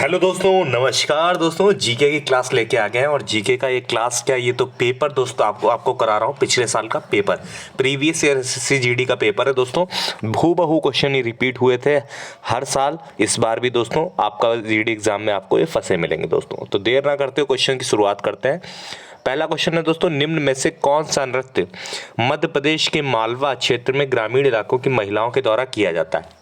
Hello दोस्तों, नमस्कार दोस्तों। जीके की क्लास लेके आ गए हैं और जीके का ये क्लास क्या, ये तो पेपर दोस्तों आपको करा रहा हूँ। पिछले साल का paper, previous year SSC GD का पेपर है दोस्तों। हूबहू क्वेश्चन ही रिपीट हुए थे हर साल। इस बार भी दोस्तों आपका जीडी एग्जाम में आपको ये फंसे मिलेंगे दोस्तों। तो देर ना करते हुए क्वेश्चन की शुरुआत करते हैं। पहला क्वेश्चन है दोस्तों, निम्न में से कौन सा नृत्य मध्य प्रदेश के मालवा क्षेत्र में ग्रामीण इलाकों की महिलाओं के द्वारा किया जाता है?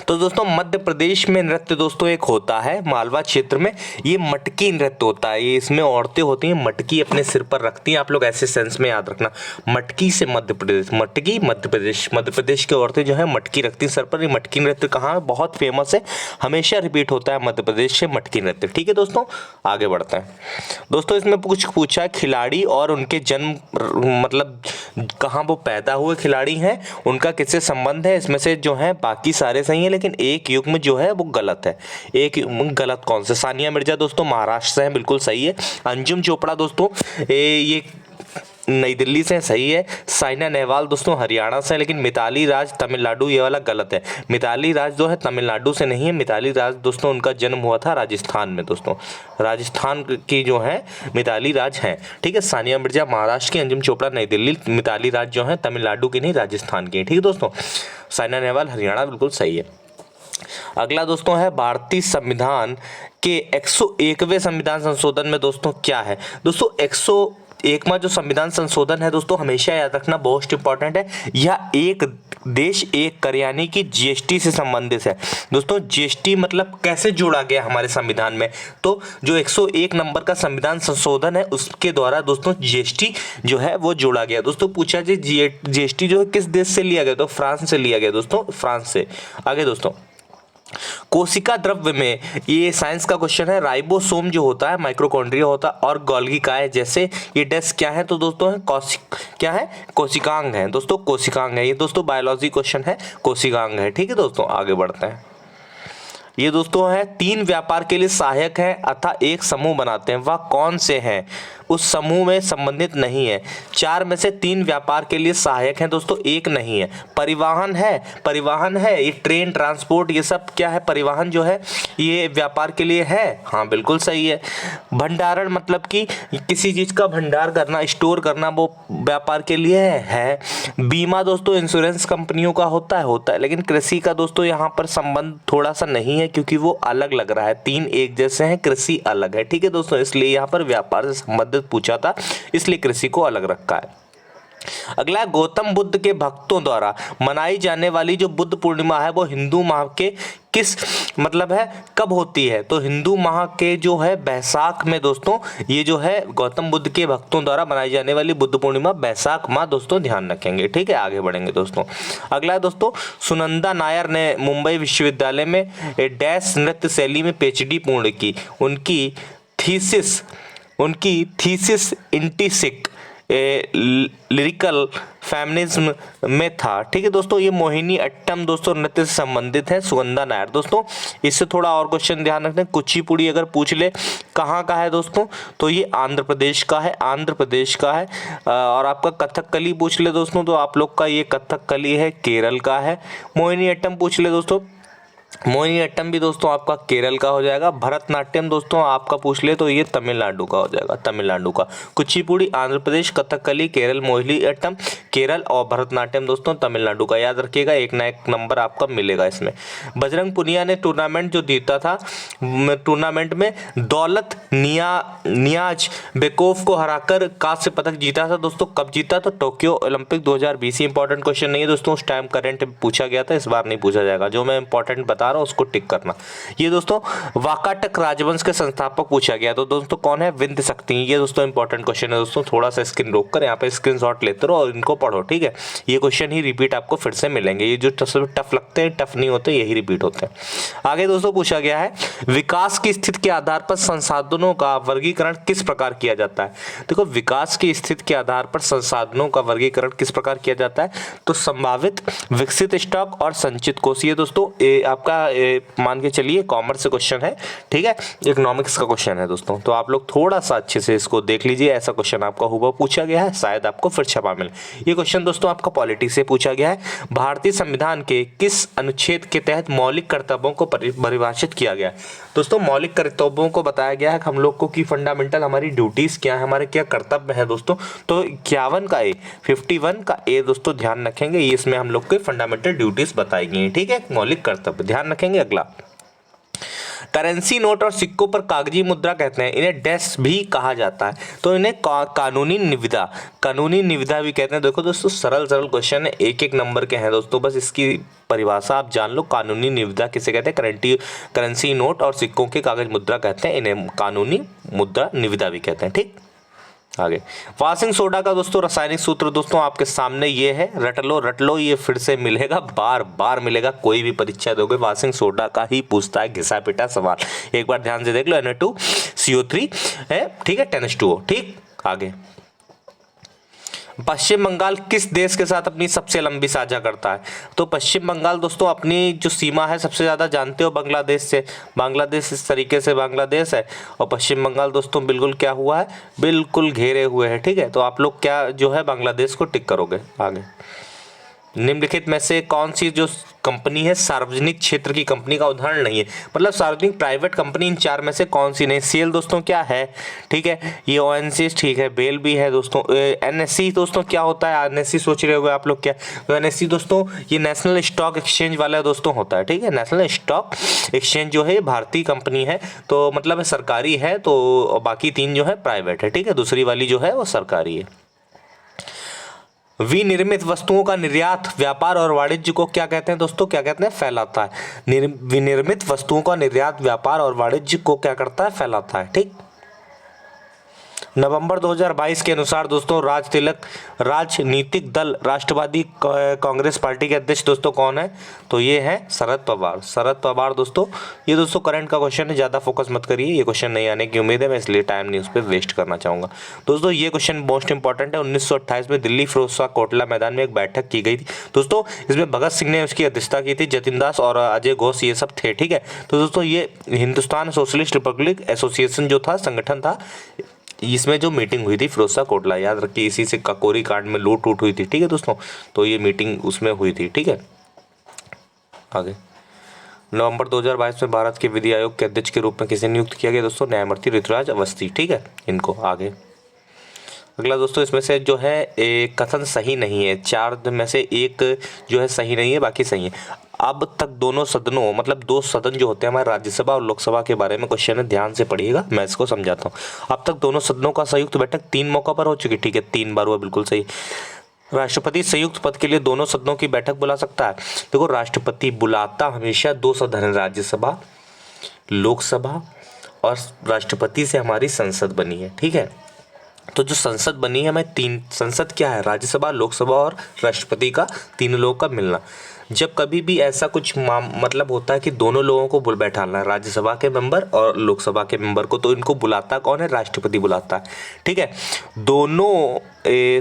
तो दोस्तों मध्य प्रदेश में नृत्य दोस्तों एक होता है मालवा क्षेत्र में, ये मटकी नृत्य होता है। ये इसमें औरतें होती हैं, मटकी अपने सिर पर रखती हैं। आप लोग ऐसे सेंस में याद रखना, मटकी से मध्य प्रदेश, मटकी मध्य प्रदेश की औरतें जो है मटकी रखती हैं सर पर। ये मटकी नृत्य कहाँ है? बहुत फेमस है, हमेशा रिपीट होता है मध्य प्रदेश से मटकी नृत्य। ठीक है दोस्तों, आगे बढ़ते हैं। दोस्तों इसमें कुछ पूछा है, खिलाड़ी और उनके जन्म मतलब कहाँ वो पैदा हुए खिलाड़ी हैं, उनका किससे संबंध है? इसमें से जो है बाकी सारे सही है, लेकिन एक युग्म जो है वो गलत है। एक युग्म गलत कौन सा? सानिया मिर्जा दोस्तों महाराष्ट्र से है, बिल्कुल सही है। अंजुम चोपड़ा दोस्तों ये नई दिल्ली से, सही है। साइना नेहवाल दोस्तों हरियाणा से है, लेकिन मिताली राज तमिलनाडु, ये वाला गलत है। मिताली राज जो है तमिलनाडु से नहीं है। मिताली राज दोस्तों उनका जन्म हुआ था राजस्थान में दोस्तों, राजस्थान की जो है मिताली राज हैं। ठीक है, सानिया मिर्जा महाराष्ट्र की, अंजुम चोपड़ा नई दिल्ली, मिताली राज जो है तमिलनाडु की नहीं राजस्थान की। ठीक है दोस्तों, साइना नेहवाल हरियाणा, बिल्कुल सही है। अगला दोस्तों है, भारतीय संविधान के 101वें संविधान संशोधन में दोस्तों क्या है? दोस्तों 101वां जो संविधान संशोधन है दोस्तों, हमेशा याद रखना, बहुत इंपॉर्टेंट है। यह एक देश एक कर यानी कि जीएसटी से संबंधित है दोस्तों। जीएसटी मतलब कैसे जोड़ा गया हमारे संविधान में? तो जो 101 नंबर का संविधान संशोधन है उसके द्वारा दोस्तों जीएसटी जो है वो जोड़ा गया दोस्तों। पूछा जी जीएसटी जो है किस देश से लिया गया? तो फ्रांस से लिया गया दोस्तों, फ्रांस से। आगे दोस्तों, कोशिका द्रव्य में, ये साइंस का क्वेश्चन है, राइबोसोम जो होता है माइक्रोकॉन्ड्रिया होता है और गोल्गी काय जैसे ये डेस्क क्या है? तो दोस्तों है क्या है? कोशिकांग है दोस्तों, कोशिकांग है। ये दोस्तों बायोलॉजी क्वेश्चन है, कोशिकांग है। ठीक है दोस्तों, आगे बढ़ते हैं। ये दोस्तों है, 3 व्यापार के लिए सहायक है अतः एक समूह बनाते हैं, वह कौन से हैं? उस समूह में संबंधित नहीं है। 4 में से 3 व्यापार के लिए सहायक हैं दोस्तों, एक नहीं है। परिवहन है, परिवहन है, ये ट्रेन ट्रांसपोर्ट ये सब क्या है? परिवहन जो है ये व्यापार के लिए है, हाँ बिल्कुल सही है। भंडारण मतलब कि किसी चीज का भंडार करना, स्टोर करना, वो व्यापार के लिए है। बीमा दोस्तों इंश्योरेंस कंपनियों का होता है, लेकिन कृषि का दोस्तों यहाँ पर संबंध थोड़ा सा नहीं है क्योंकि वो अलग लग रहा है। 3 एक जैसे हैं, कृषि अलग है। ठीक है दोस्तों, इसलिए यहाँ पर व्यापार से संबंधित पूछा था, इसलिए कृषि को अलग रखा है। अगला, गौतम बुद्ध के भक्तों द्वारा मनाई जाने वाली जो बुद्ध पूर्णिमा है वो हिंदू माह के किस मतलब है कब होती है? तो हिंदू माह के जो है बैसाख में दोस्तों, ये जो है गौतम बुद्ध के भक्तों द्वारा मनाई जाने वाली बुद्ध पूर्णिमा बैसाख माह दोस्तों, ध्यान रखेंगे। ठीक है, आगे बढ़ेंगे दोस्तों। अगला दोस्तों, सुनंदा नायर ने मुंबई विश्वविद्यालय में डैश नृत्य शैली में पीएचडी पूर्ण की। उनकी थीसिस इंटीसिक लिरिकल फेमिनिज्म में था। ठीक है दोस्तों, ये मोहिनी अट्टम दोस्तों नृत्य से संबंधित है, सुगंधा नायर दोस्तों। इससे थोड़ा और क्वेश्चन ध्यान रखते हैं, कुचिपुड़ी अगर पूछ ले कहाँ का है दोस्तों, तो ये आंध्र प्रदेश का है, आंध्र प्रदेश का है। और आपका कथकली पूछ ले दोस्तों, तो आप लोग का ये कथकली है, केरल का है। मोहिनी अट्टम पूछ ले दोस्तों, मोहिनी अट्टम भी दोस्तों आपका केरल का हो जाएगा। भरतनाट्यम दोस्तों आपका पूछ ले तो ये तमिलनाडु का हो जाएगा, तमिलनाडु का। कुचिपुड़ी आंध्र प्रदेश, कथकली केरल, मोहिनी अट्टम केरल और भरतनाट्यम दोस्तों तमिलनाडु का। याद रखिएगा, एक ना एक नंबर आपका मिलेगा इसमें। बजरंग पुनिया ने टूर्नामेंट जो जीता था, टूर्नामेंट में दौलत नियाज बेकोफ को हराकर कांस्य पदक जीता था दोस्तों। कब जीता? तो टोक्यो ओलंपिक 2020। इंपॉर्टेंट क्वेश्चन नहीं है दोस्तों, उस टाइम करंट पूछा गया था, इस बार नहीं पूछा जाएगा। जो मैं इंपॉर्टेंट बता रहा हूं उसको टिक करना। ये दोस्तों वाकाटक राजवंश के संस्थापक पूछा गया, तो दोस्तों कौन है? विंध्य शक्ति। ये दोस्तों इंपॉर्टेंट क्वेश्चन है दोस्तों, थोड़ा सा स्क्रीन रोक कर यहाँ पे स्क्रीनशॉट लेते रहो और इनको पढ़ो। ठीक है, ये क्वेश्चन ही रिपीट आपको फिर से मिलेंगे। ये जो टफ लगते हैं, टफ नहीं होते, यही रिपीट होते हैं। आगे दोस्तों पूछा गया है, विकास की स्थिति के आधार पर संसाधनों का वर्गीकरण किस प्रकार किया जाता है? देखो, विकास की स्थिति के आधार पर संसाधनों का वर्गीकरण किस प्रकार किया जाता है? तो संभावित, विकसित स्टॉक और संचित कोष। ये दोस्तों आपका मान के चलिए कॉमर्स से क्वेश्चन है, ठीक है, इकोनॉमिक्स का क्वेश्चन है दोस्तों। तो आप लोग थोड़ा सा अच्छे से इसको देख लीजिए, ऐसा क्वेश्चन आपका हुआ पूछा गया है, शायद आपको फिर छपा मिले। ये क्वेश्चन दोस्तों आपका पॉलिटी से पूछा गया है। भारतीय संविधान के किस अनुच्छेद के तहत मौलिक कर्तव्यों को परिभाषित किया गया है? दोस्तों मौलिक कर्तव्यों को बताया गया है हम लोग को कि फंडामेंटल हमारी ड्यूटीज क्या है, हमारे क्या कर्तव्य है दोस्तों। तो 51 का ए, 51 का ए दोस्तों ध्यान रखेंगे, ये इसमें हम लोग के फंडामेंटल ड्यूटीज बताई गई हैं, ठीक है, मौलिक कर्तव्य ध्यान रखेंगे। अगला, करेंसी नोट और सिक्कों पर कागजी मुद्रा कहते हैं, इन्हें डैश भी कहा जाता है। तो इन्हें कानूनी निविदा भी कहते हैं। देखो दोस्तों सरल क्वेश्चन है, एक एक नंबर के हैं दोस्तों, बस इसकी परिभाषा आप जान लो। कानूनी निविदा किसे कहते हैं? करेंसी नोट और सिक्कों के कागज मुद्रा कहते हैं, इन्हें कानूनी मुद्रा निविदा भी कहते हैं, ठीक। आगे, वाशिंग सोडा का दोस्तों रासायनिक सूत्र दोस्तों आपके सामने ये है, रट लो, ये फिर से मिलेगा, बार बार मिलेगा, कोई भी परीक्षा दोगे वाशिंग सोडा का ही पूछता है, घिसा पिटा सवाल। एक बार ध्यान से देख लो, Na2CO3 है, ठीक है, 10H2O, ठीक। आगे, पश्चिम बंगाल किस देश के साथ अपनी सबसे लंबी साझा करता है? तो पश्चिम बंगाल दोस्तों अपनी जो सीमा है सबसे ज़्यादा जानते हो बांग्लादेश से। बांग्लादेश इस तरीके से बांग्लादेश है और पश्चिम बंगाल दोस्तों बिल्कुल क्या हुआ है, बिल्कुल घेरे हुए है, ठीक है। तो आप लोग क्या जो है बांग्लादेश को टिक करोगे। आगे, निम्नलिखित में से कौन सी जो कंपनी है सार्वजनिक क्षेत्र की कंपनी का उदाहरण नहीं है? मतलब सार्वजनिक प्राइवेट कंपनी इन चार में से कौन सी नहीं? सेल दोस्तों क्या है, ठीक है, ये ओएनजीसी, ठीक है, बेल भी है दोस्तों। एनएससी दोस्तों क्या होता है? एनएससी सोच रहे होगे आप लोग क्या, तो एनएससी दोस्तों ये नेशनल स्टॉक एक्सचेंज वाला दोस्तों होता है, ठीक है। नेशनल स्टॉक एक्सचेंज जो है भारतीय कंपनी है, तो मतलब सरकारी है, तो बाकी तीन जो है प्राइवेट है, ठीक है, दूसरी वाली जो है वो सरकारी है। विनिर्मित वस्तुओं का निर्यात व्यापार और वाणिज्य को क्या कहते हैं दोस्तों? क्या कहते हैं? फैलाता है। विनिर्मित वस्तुओं का निर्यात व्यापार और वाणिज्य को क्या करता है? फैलाता है, ठीक। नवंबर 2022 के अनुसार दोस्तों राजनीतिक दल राष्ट्रवादी कांग्रेस पार्टी के अध्यक्ष दोस्तों कौन है? तो ये है शरद पवार दोस्तों। ये दोस्तों करंट का क्वेश्चन है, ज़्यादा फोकस मत करिए, ये क्वेश्चन नहीं आने की उम्मीद है, मैं इसलिए टाइम नहीं उस पर वेस्ट करना चाहूँगा दोस्तों। ये क्वेश्चन मोस्ट इंपॉर्टेंट है। 1928 में दिल्ली फिरोजशाह कोटला मैदान में एक बैठक की गई थी दोस्तों, इसमें भगत सिंह ने उसकी अध्यक्षता की थी, जतिन दास और अजय घोष ये सब थे, ठीक है। तो दोस्तों ये हिंदुस्तान सोशलिस्ट रिपब्लिक एसोसिएशन जो था, संगठन था, इसमें जो मीटिंग हुई थी फिरोजशाह कोटला, याद रखिए, इसी से काकोरी कांड में लूट हुई थी, ठीक है दोस्तों। तो ये मीटिंग उसमें हुई थी, ठीक है। आगे, नवंबर 2022 में भारत के विधि आयोग के अध्यक्ष के रूप में किसे नियुक्त किया गया दोस्तों? न्यायमूर्ति ऋतुराज अवस्थी, ठीक है, इनको। आगे, अगला दोस्तों इसमें से जो है एक कथन सही नहीं है, चार में से एक जो है सही नहीं है, बाकी सही है। अब तक दोनों सदनों, मतलब दो सदन जो होते हैं हमारे राज्यसभा और लोकसभा के बारे में क्वेश्चन है, ध्यान से पढ़िएगा, मैं इसको समझाता हूँ। अब तक दोनों सदनों का संयुक्त बैठक 3 मौकों पर हो चुकी, ठीक है, 3 बार हुआ, बिल्कुल सही। राष्ट्रपति संयुक्त पद के लिए दोनों सदनों की बैठक बुला सकता है? देखो राष्ट्रपति बुलाता हमेशा 2 सदन है, राज्यसभा लोकसभा, और राष्ट्रपति से हमारी संसद बनी है, ठीक है। तो जो संसद बनी है, हमें 3 संसद क्या है, राज्यसभा, लोकसभा और राष्ट्रपति का, तीनों लोगों का मिलना। जब कभी भी ऐसा कुछ मतलब होता है कि दोनों लोगों को बैठाना है, राज्यसभा के मेंबर और लोकसभा के मेंबर को, तो इनको बुलाता कौन है? राष्ट्रपति बुलाता है, ठीक है। दोनों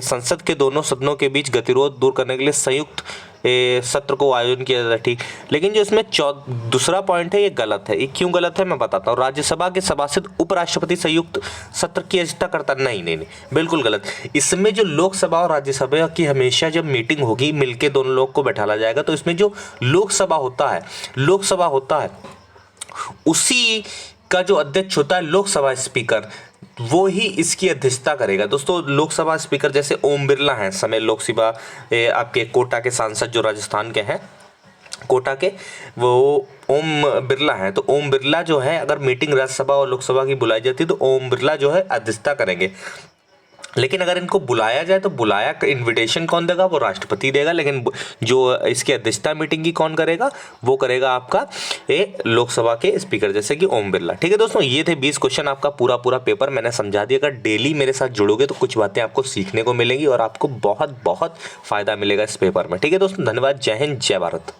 संसद के दोनों सदनों के बीच गतिरोध दूर करने के लिए संयुक्त सत्र को आयोजन किया जाता है, ठीक। लेकिन जो इसमें दूसरा पॉइंट है, ये गलत है। ये क्यों गलत है मैं बताता हूँ। राज्यसभा के सभासद उपराष्ट्रपति संयुक्त सत्र की अध्यक्षता करता, नहीं, बिल्कुल गलत। इसमें जो लोकसभा और राज्यसभा की हमेशा जब मीटिंग होगी, मिलके दोनों लोग को बैठाला जाएगा, तो इसमें जो लोकसभा होता है उसी का जो अध्यक्ष होता है लोकसभा स्पीकर, वो ही इसकी अध्यक्षता करेगा दोस्तों। लोकसभा स्पीकर जैसे ओम बिरला हैं, समय लोकसभा आपके कोटा के सांसद जो राजस्थान के हैं, कोटा के, वो ओम बिरला हैं। तो ओम बिरला जो है, अगर मीटिंग राज्यसभा और लोकसभा की बुलाई जाती है तो ओम बिरला जो है अध्यक्षता करेंगे। लेकिन अगर इनको बुलाया जाए तो बुलाया इनविटेशन कौन देगा? वो राष्ट्रपति देगा। लेकिन जो इसकी अध्यक्षता मीटिंग की कौन करेगा? वो करेगा आपका लोकसभा के स्पीकर जैसे कि ओम बिरला। ठीक है दोस्तों, ये थे 20 क्वेश्चन, आपका पूरा पेपर मैंने समझा दिया। अगर डेली मेरे साथ जुड़ोगे तो कुछ बातें आपको सीखने को मिलेंगी और आपको बहुत फायदा मिलेगा इस पेपर में। ठीक है दोस्तों, धन्यवाद। जय हिंद, जय भारत।